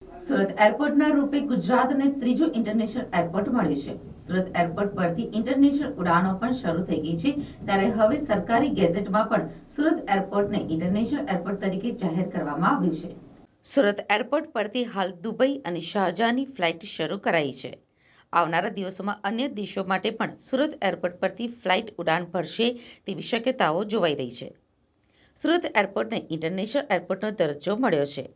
સુરત એરપોર્ટના રૂપે ગુજરાતને ત્રીજું ઇન્ટરનેશનલ એરપોર્ટ મળ્યું છે. સુરત એરપોર્ટ પરથી ઇન્ટરનેશનલ ઉડાનો પણ શરૂ થઈ ગઈ છે. ત્યારે હવે સરકારી ગેઝેટમાં પણ સુરત એરપોર્ટને ઇન્ટરનેશનલ એરપોર્ટ તરીકે જાહેર કરવામાં આવ્યું છે. સુરત એરપોર્ટ પરથી હાલ દુબઈ અને શારજાહની ફ્લાઇટ શરૂ કરાઈ છે. આવનારા દિવસોમાં અન્ય દેશો માટે પણ સુરત એરપોર્ટ પરથી ફ્લાઇટ ઉડાન ભરશે તેવી શક્યતાઓ જોવાઈ રહી છે. સુરત એરપોર્ટને ઇન્ટરનેશનલ એરપોર્ટનો દરજ્જો મળ્યો છે.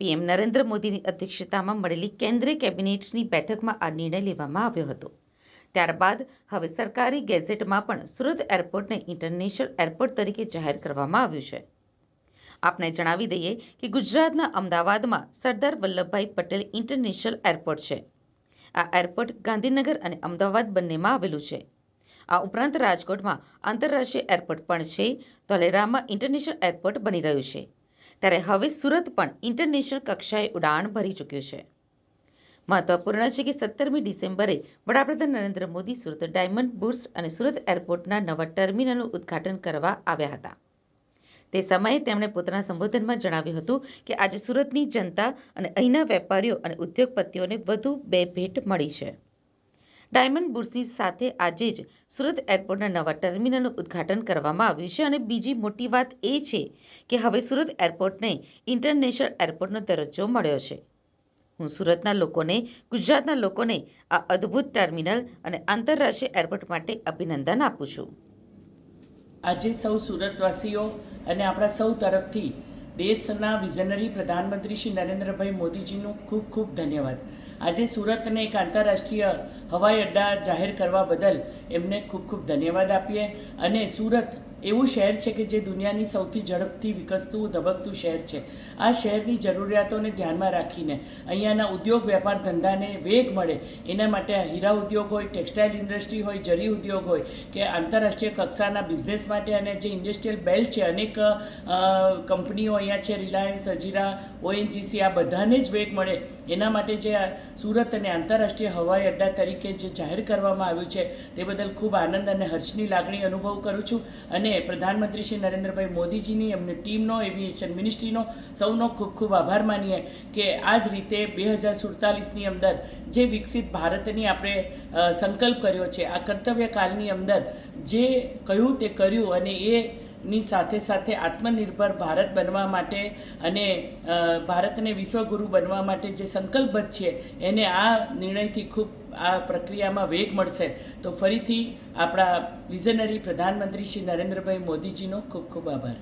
પીએમ નરેન્દ્ર મોદીની અધ્યક્ષતામાં મળેલી કેન્દ્રીય કેબિનેટની બેઠકમાં આ નિર્ણય લેવામાં આવ્યો હતો. ત્યારબાદ હવે સરકારી ગેઝેટમાં પણ સુરત એરપોર્ટને ઇન્ટરનેશનલ એરપોર્ટ તરીકે જાહેર કરવામાં આવ્યું છે. આપને જણાવી દઈએ કે ગુજરાતના અમદાવાદમાં સરદાર વલ્લભભાઈ પટેલ ઇન્ટરનેશનલ એરપોર્ટ છે. આ એરપોર્ટ ગાંધીનગર અને અમદાવાદ બંનેમાં આવેલું છે. આ ઉપરાંત રાજકોટમાં આંતરરાષ્ટ્રીય એરપોર્ટ પણ છે. ધોલેરામાં ઇન્ટરનેશનલ એરપોર્ટ બની રહ્યું છે. ત્યારે હવે સુરત પણ ઇન્ટરનેશનલ કક્ષાએ ઉડાણ ભરી ચૂક્યું છે. મહત્વપૂર્ણ છે કે 17મી ડિસેમ્બરે વડાપ્રધાન નરેન્દ્ર મોદી સુરત ડાયમંડ બુર્સ અને સુરત એરપોર્ટના નવા ટર્મિનલનું ઉદ્ઘાટન કરવા આવ્યા હતા. તે સમયે તેમણે પોતાના સંબોધનમાં જણાવ્યું હતું કે આજે સુરતની જનતા અને અહીંના વેપારીઓ અને ઉદ્યોગપતિઓને વધુ બે ભેટ મળી છે. ડાયમંડ બુર્સની સાથે આજે જ સુરત એરપોર્ટના નવા ટર્મિનલનું ઉદ્ઘાટન કરવામાં આવ્યું છે અને બીજી મોટી વાત એ છે કે હવે સુરત એરપોર્ટને ઇન્ટરનેશનલ એરપોર્ટનો દરજ્જો મળ્યો છે. હું સુરતના લોકોને, ગુજરાતના લોકોને આ અદ્ભુત ટર્મિનલ અને આંતરરાષ્ટ્રીય એરપોર્ટ માટે અભિનંદન આપું છું. આજે સૌ સુરતવાસીઓ અને આપણા સૌ તરફથી દેશના વિઝનરી પ્રધાનમંત્રી શ્રી નરેન્દ્રભાઈ મોદીજીનું ખૂબ ખૂબ ધન્યવાદ. આજે સુરતને એક આંતરરાષ્ટ્રીય હવાઈ અડ્ડા જાહેર કરવા બદલ એમને ખૂબ ખૂબ ધન્યવાદ આપીએ. અને સુરત એવું શહેર છે કે જે દુનિયાની સૌથી ઝડપથી વિકસતું ધબકતું શહેર છે. આ શહેરની જરૂરિયાતોને ધ્યાનમાં રાખીને અહીંયાના ઉદ્યોગ વેપાર ધંધાને વેગ મળે એના માટે હીરા ઉદ્યોગ હોય, ટેક્સટાઇલ ઇન્ડસ્ટ્રી હોય, જરી ઉદ્યોગ હોય કે આંતરરાષ્ટ્રીય કક્ષાના બિઝનેસ માટે અને જે ઇન્ડસ્ટ્રીયલ બેલ્ટ છે, અનેક કંપનીઓ અહીંયા છે, રિલાયન્સ, હજીરા, ઓએનજીસી, આ બધાને જ વેગ મળે એના માટે જે સુરત અને આંતરરાષ્ટ્રીય હવાઈ અડ્ડા તરીકે જે જાહેર કરવામાં આવ્યું છે તે બદલ ખૂબ આનંદ અને હર્ષની લાગણી અનુભવ કરું છું. અને પ્રધાનમંત્રી શ્રી નરેન્દ્રભાઈ મોદીજીની એમની ટીમનો, એવિએશન મિનિસ્ટ્રીનો સૌનો ખૂબ ખૂબ આભાર માનીએ કે આ જ રીતે 2047ની અંદર જે વિકસિત ભારતની આપણે સંકલ્પ કર્યો છે, આ કર્તવ્યકાળની અંદર જે કહ્યું તે કર્યું અને એની સાથે સાથે આત્મનિર્ભર ભારત બનવા માટે અને ભારતને વિશ્વગુરુ બનવા માટે જે સંકલ્પબદ્ધ છે એને આ નિર્ણયથી ખૂબ આ પ્રક્રિયામાં વેગ મળશે. તો ફરીથી આપણા વિઝનરી પ્રધાનમંત્રી શ્રી નરેન્દ્રભાઈ મોદીજીનો ખૂબ ખૂબ આભાર.